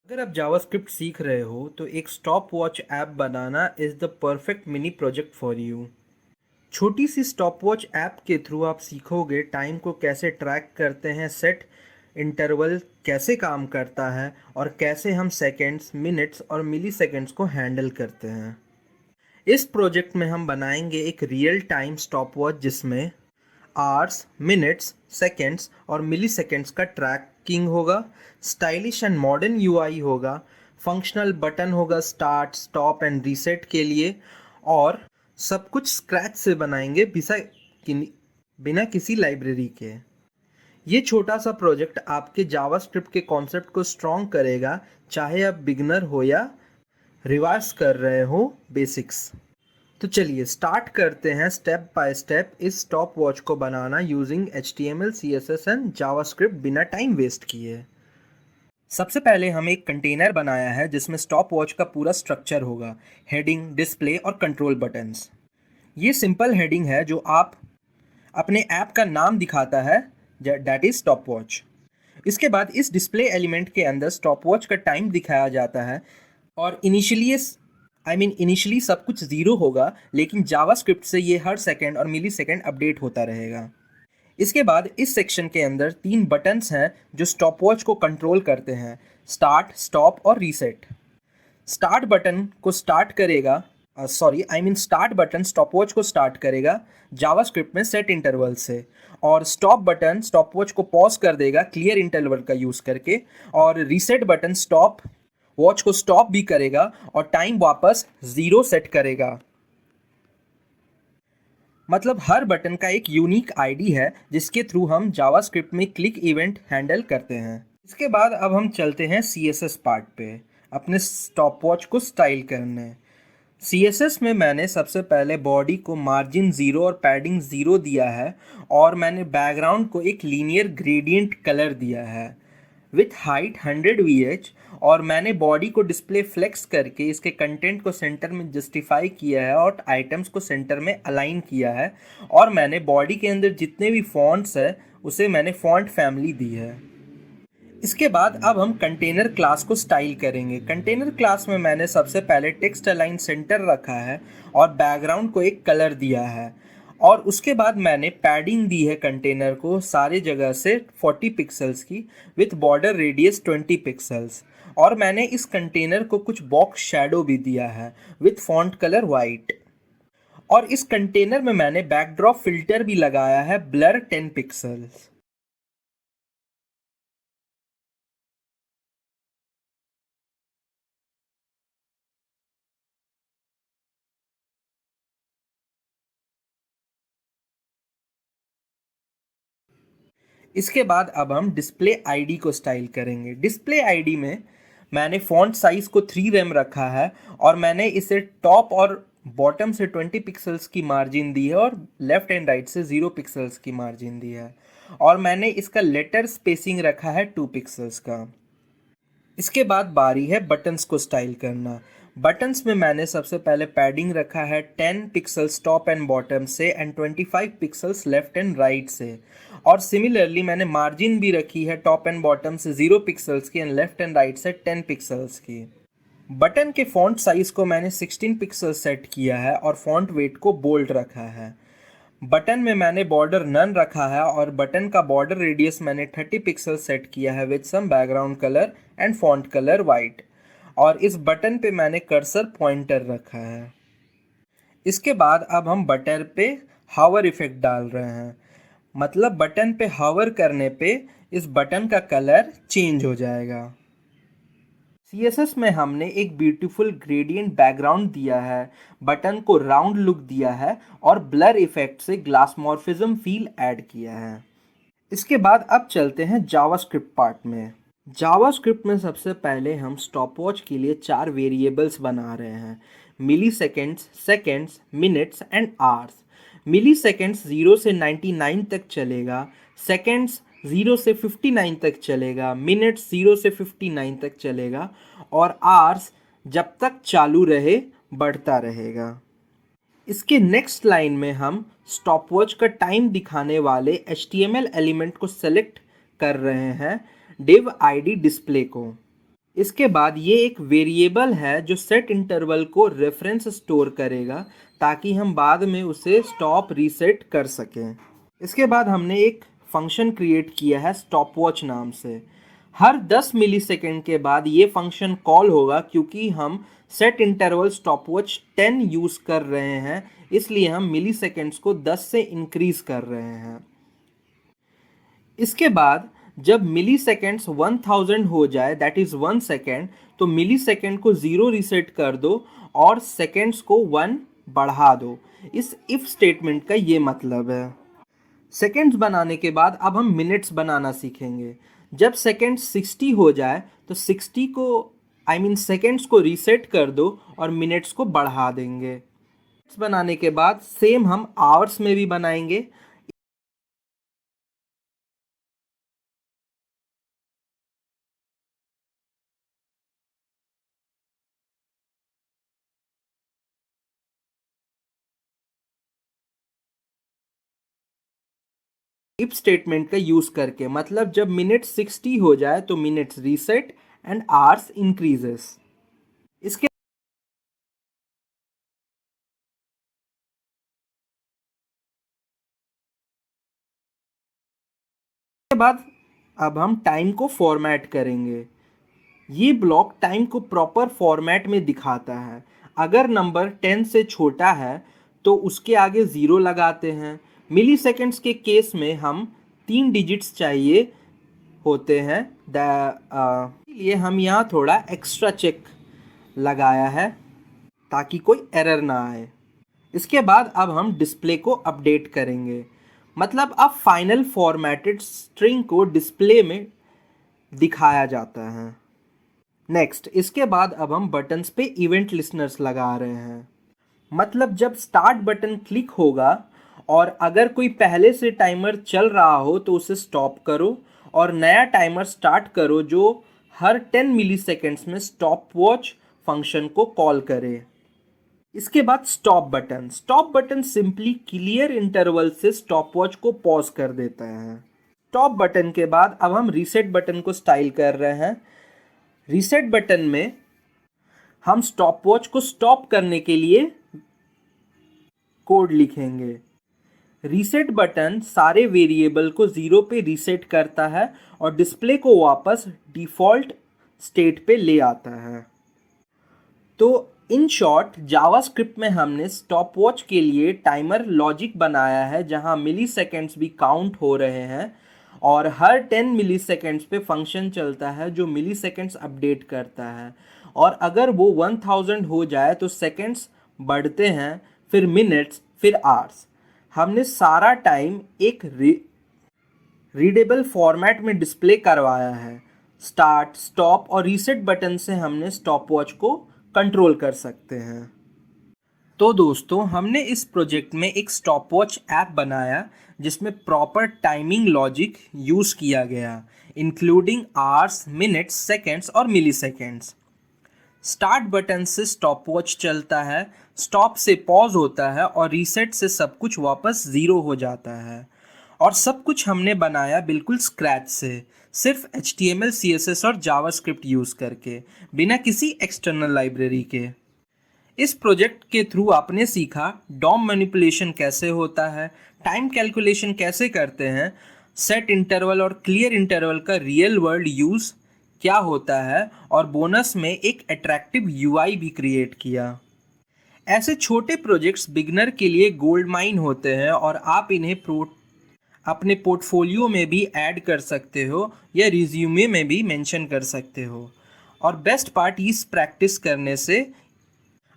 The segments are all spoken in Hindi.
अगर आप जावास्क्रिप्ट सीख रहे हो तो एक stop watch app banana is the perfect mini project for you. छोटी सी स्टॉप वॉच ऐप के थ्रू आप सीखोगे टाइम को कैसे ट्रैक करते हैं, सेट इंटरवल कैसे काम करता है और कैसे हम सेकेंड्स, मिनट्स और मिली सेकेंड्स को हैंडल करते हैं। इस प्रोजेक्ट में हम बनाएंगे एक रियल टाइम स्टॉप वॉच जिसमें आवर्स, मिनट्स, सेकेंड्स और मिली सेकेंड्स का ट्रैकिंग होगा। स्टाइलिश एंड मॉडर्न यूआई होगा। फंक्शनल बटन होगा स्टार्ट, स्टॉप एंड रीसेट के लिए। और सब कुछ स्क्रैच से बनाएंगे बिना किसी लाइब्रेरी के। ये छोटा सा प्रोजेक्ट आपके जावास्क्रिप्ट के कॉन्सेप्ट को स्ट्रॉन्ग करेगा, चाहे आप बिगनर हो या रिवाइज कर रहे हो बेसिक्स। तो चलिए स्टार्ट करते हैं स्टेप बाय स्टेप इस स्टॉप वॉच को बनाना using HTML, CSS and JavaScript बिना टाइम वेस्ट किए। सबसे पहले हम एक कंटेनर बनाया है जिसमें स्टॉप वॉच का पूरा स्ट्रक्चर होगा, हेडिंग, डिस्प्ले और कंट्रोल बटन्स। ये सिंपल हेडिंग है जो आप अपने ऐप का नाम दिखाता है, दैट इज स्टॉप वॉच। इसके बाद इस डिस्प्ले एलिमेंट के अंदर स्टॉप वॉच का टाइम दिखाया जाता है और इनिशियली सब कुछ ज़ीरो होगा, लेकिन जावास्क्रिप्ट से ये हर सेकेंड और मिली सेकेंड अपडेट होता रहेगा। इसके बाद इस सेक्शन के अंदर 3 बटन्स हैं जो स्टॉप वॉच को कंट्रोल करते हैं, स्टार्ट, स्टॉप और रीसेट। स्टार्ट बटन को स्टार्ट करेगा स्टार्ट बटन स्टॉप वॉच को स्टार्ट करेगा जावास्क्रिप्ट में सेट इंटरवल से, और स्टॉप बटन स्टॉप वॉच को पॉज कर देगा क्लियर इंटरवल का यूज़ करके, और रीसेट बटन स्टॉप वॉच को स्टॉप भी करेगा और टाइम वापस 0 सेट करेगा। मतलब हर बटन का एक यूनिक आईडी है जिसके थ्रू हम जावास्क्रिप्ट में क्लिक इवेंट हैंडल करते हैं। इसके बाद अब हम चलते हैं CSS पार्ट पे, अपने स्टॉप वॉच को स्टाइल करने। CSS में मैंने सबसे पहले बॉडी को मार्जिन 0 और पैडिंग 0 दिया है, और मैंने बैकग्राउंड को एक लीनियर ग्रेडियंट कलर दिया है विथ हाइट 100 VH, और मैंने बॉडी को डिस्प्ले फ्लेक्स करके इसके कंटेंट को सेंटर में जस्टिफाई किया है और आइटम्स को सेंटर में अलाइन किया है, और मैंने बॉडी के अंदर जितने भी फॉन्ट्स है उसे मैंने फॉन्ट फैमिली दी है। इसके बाद अब हम कंटेनर क्लास को स्टाइल करेंगे। कंटेनर क्लास में मैंने सबसे पहले टेक्स्ट अलाइन सेंटर रखा है और बैकग्राउंड को एक कलर दिया है, और उसके बाद मैंने पैडिंग दी है कंटेनर को सारे जगह से 40 पिक्सल्स की विथ बॉर्डर रेडियस 20 पिक्सल्स, और मैंने इस कंटेनर को कुछ बॉक्स शैडो भी दिया है विथ फॉन्ट कलर वाइट, और इस कंटेनर में मैंने बैकड्रॉप फिल्टर भी लगाया है ब्लर 10 पिक्सल्स। इसके बाद अब हम डिस्प्ले आईडी को स्टाइल करेंगे। डिस्प्ले आईडी में मैंने फॉन्ट साइज़ को 3 रेम रखा है, और मैंने इसे टॉप और बॉटम से 20 पिक्सल्स की मार्जिन दी है और लेफ्ट एंड राइट से 0 पिक्सल्स की मार्जिन दी है, और मैंने इसका लेटर स्पेसिंग रखा है 2 पिक्सल्स का। इसके बाद बारी है बटन्स को स्टाइल करना। बटन्स में मैंने सबसे पहले पैडिंग रखा है 10 पिक्सल्स टॉप एंड बॉटम से and 25 pixels left and right से, और सिमिलरली मैंने मार्जिन भी रखी है टॉप एंड बॉटम से 0 पिक्सल्स की एंड लेफ्ट एंड राइट से 10 पिक्सल्स की। बटन के फॉन्ट साइज़ को मैंने 16 पिक्सल सेट किया है और फॉन्ट वेट को बोल्ड रखा है। बटन में मैंने बॉर्डर नन रखा है, और बटन का बॉर्डर रेडियस मैंने 30 पिक्सल सेट किया है with some background colour and font colour white, और इस बटन पे मैंने कर्सर पॉइंटर रखा है। इसके बाद अब हम बटन पे हावर इफेक्ट डाल रहे हैं, मतलब बटन पे हावर करने पे इस बटन का कलर चेंज हो जाएगा। CSS में हमने एक ब्यूटीफुल ग्रेडियंट बैकग्राउंड दिया है, बटन को राउंड लुक दिया है और ब्लर इफेक्ट से ग्लासमॉर्फिज्म फील ऐड किया है। इसके बाद अब चलते हैं जावास्क्रिप्ट पार्ट में। जावास्क्रिप्ट में सबसे पहले हम स्टॉपवॉच के लिए 4 वेरिएबल्स बना रहे हैं, milliseconds, seconds, minutes and hours. Milliseconds 0 से 99 तक चलेगा, सेकेंड्स 0 से 59 तक चलेगा, मिनट्स 0 से 59 तक चलेगा, और आवर्स जब तक चालू रहे बढ़ता रहेगा। इसके नेक्स्ट लाइन में हम स्टॉपवॉच का टाइम दिखाने वाले HTML एलिमेंट को सेलेक्ट कर रहे हैं, div id डिस्प्ले को। इसके बाद ये एक वेरिएबल है जो सेट इंटरवल को रेफरेंस स्टोर करेगा ताकि हम बाद में उसे स्टॉप रीसेट कर सकें। इसके बाद हमने एक फंक्शन क्रिएट किया है स्टॉप वॉच नाम से। हर 10 मिलीसेकंड के बाद ये फंक्शन कॉल होगा क्योंकि हम set interval stop watch 10 use कर रहे हैं, इसलिए हम मिलीसेकंड्स को 10 से इंक्रीज कर रहे हैं। इसके बाद जब मिलीसेकंड्स 1000 हो जाए, दैट इज़ 1 सेकेंड, तो मिलीसेकंड को 0 रीसेट कर दो और सेकंड्स को 1 बढ़ा दो। इस इफ स्टेटमेंट का ये मतलब है। सेकंड्स बनाने के बाद अब हम मिनट्स बनाना सीखेंगे। जब सेकंड 60 हो जाए तो 60 को सेकंड्स को रीसेट कर दो और मिनट्स को बढ़ा देंगे। मिनट्स बनाने के बाद सेम हम आवर्स में भी बनाएंगे। इफ स्टेटमेंट का यूज करके, मतलब जब मिनट 60 हो जाए तो minutes reset and hours increases. इसके बाद अब हम टाइम को फॉर्मेट करेंगे। ये ब्लॉक टाइम को प्रॉपर फॉर्मेट में दिखाता है। अगर नंबर 10 से छोटा है तो उसके आगे 0 लगाते हैं। मिली सेकेंड्स के केस में हम 3 डिजिट्स चाहिए होते हैं, इसलिए हम यहाँ थोड़ा एक्स्ट्रा चेक लगाया है ताकि कोई एरर ना आए। इसके बाद अब हम डिस्प्ले को अपडेट करेंगे, मतलब अब फाइनल फॉर्मेटेड स्ट्रिंग को डिस्प्ले में दिखाया जाता है। नेक्स्ट, इसके बाद अब हम बटन्स पे इवेंट लिस्नर्स लगा रहे हैं, मतलब जब स्टार्ट बटन क्लिक होगा और अगर कोई पहले से टाइमर चल रहा हो तो उसे स्टॉप करो और नया टाइमर स्टार्ट करो जो हर 10 मिलीसेकंड्स में स्टॉप वॉच फंक्शन को कॉल करे। इसके बाद stop button simply clear interval से स्टॉप वॉच को पॉज कर देता है। स्टॉप बटन के बाद अब हम रीसेट बटन को स्टाइल कर रहे हैं। रीसेट बटन में हम स्टॉप वॉच को स्टॉप करने के लिए कोड लिखेंगे। रीसेट बटन सारे वेरिएबल को 0 पे रीसेट करता है और डिस्प्ले को वापस डिफ़ॉल्ट स्टेट पे ले आता है। तो इन शॉर्ट जावास्क्रिप्ट में हमने स्टॉप वॉच के लिए टाइमर लॉजिक बनाया है जहां मिली सेकेंड्स भी काउंट हो रहे हैं और हर 10 मिली सेकेंड्स पे फंक्शन चलता है जो मिली सेकेंड्स अपडेट करता है, और अगर वो 1000 हो जाए तो सेकेंड्स बढ़ते हैं, फिर मिनट्स, फिर आवर्स। हमने सारा टाइम एक रीडेबल फॉर्मेट में डिस्प्ले करवाया है। स्टार्ट, स्टॉप और रीसेट बटन से हमने स्टॉप वॉच को कंट्रोल कर सकते हैं। तो दोस्तों, हमने इस प्रोजेक्ट में एक स्टॉप वॉच ऐप बनाया जिसमें प्रॉपर टाइमिंग लॉजिक यूज़ किया गया, इंक्लूडिंग आवर्स, मिनट्स, सेकेंड्स और मिली सेकेंड्स। स्टार्ट बटन से स्टॉप वॉच चलता है, स्टॉप से पॉज होता है और रीसेट से सब कुछ वापस 0 हो जाता है। और सब कुछ हमने बनाया बिल्कुल स्क्रैच से, सिर्फ HTML, CSS और जावास्क्रिप्ट यूज़ करके, बिना किसी एक्सटर्नल लाइब्रेरी के। इस प्रोजेक्ट के थ्रू आपने सीखा डॉम मैनिपुलेशन कैसे होता है, टाइम कैलकुलेशन कैसे करते हैं, सेट इंटरवल और क्लियर इंटरवल का रियल वर्ल्ड यूज़ क्या होता है, और बोनस में एक अट्रैक्टिव UI भी क्रिएट किया। ऐसे छोटे प्रोजेक्ट्स बिगनर के लिए गोल्ड माइन होते हैं और आप इन्हें अपने पोर्टफोलियो में भी ऐड कर सकते हो या रिज्यूमे में भी मेंशन कर सकते हो। और बेस्ट पार्ट, इस प्रैक्टिस करने से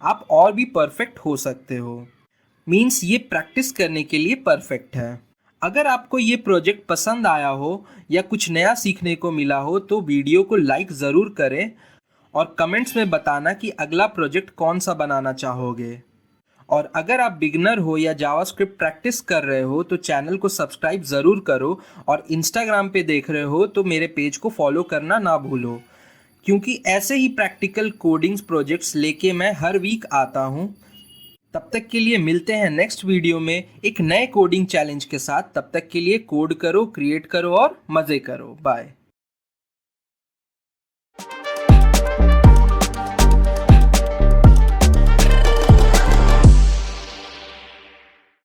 आप और भी परफेक्ट हो सकते हो। मीन्स ये प्रैक्टिस करने के लिए परफेक्ट है। अगर आपको ये प्रोजेक्ट पसंद आया हो या कुछ नया सीखने को मिला हो तो वीडियो को लाइक ज़रूर करें और कमेंट्स में बताना कि अगला प्रोजेक्ट कौन सा बनाना चाहोगे। और अगर आप बिगनर हो या जावास्क्रिप्ट प्रैक्टिस कर रहे हो तो चैनल को सब्सक्राइब ज़रूर करो, और इंस्टाग्राम पे देख रहे हो तो मेरे पेज को फॉलो करना ना भूलो, क्योंकि ऐसे ही प्रैक्टिकल कोडिंग्स प्रोजेक्ट्स लेके मैं हर वीक आता हूँ। तब तक के लिए मिलते हैं नेक्स्ट वीडियो में एक नए कोडिंग चैलेंज के साथ। तब तक के लिए कोड करो, क्रिएट करो और मज़े करो। बाय।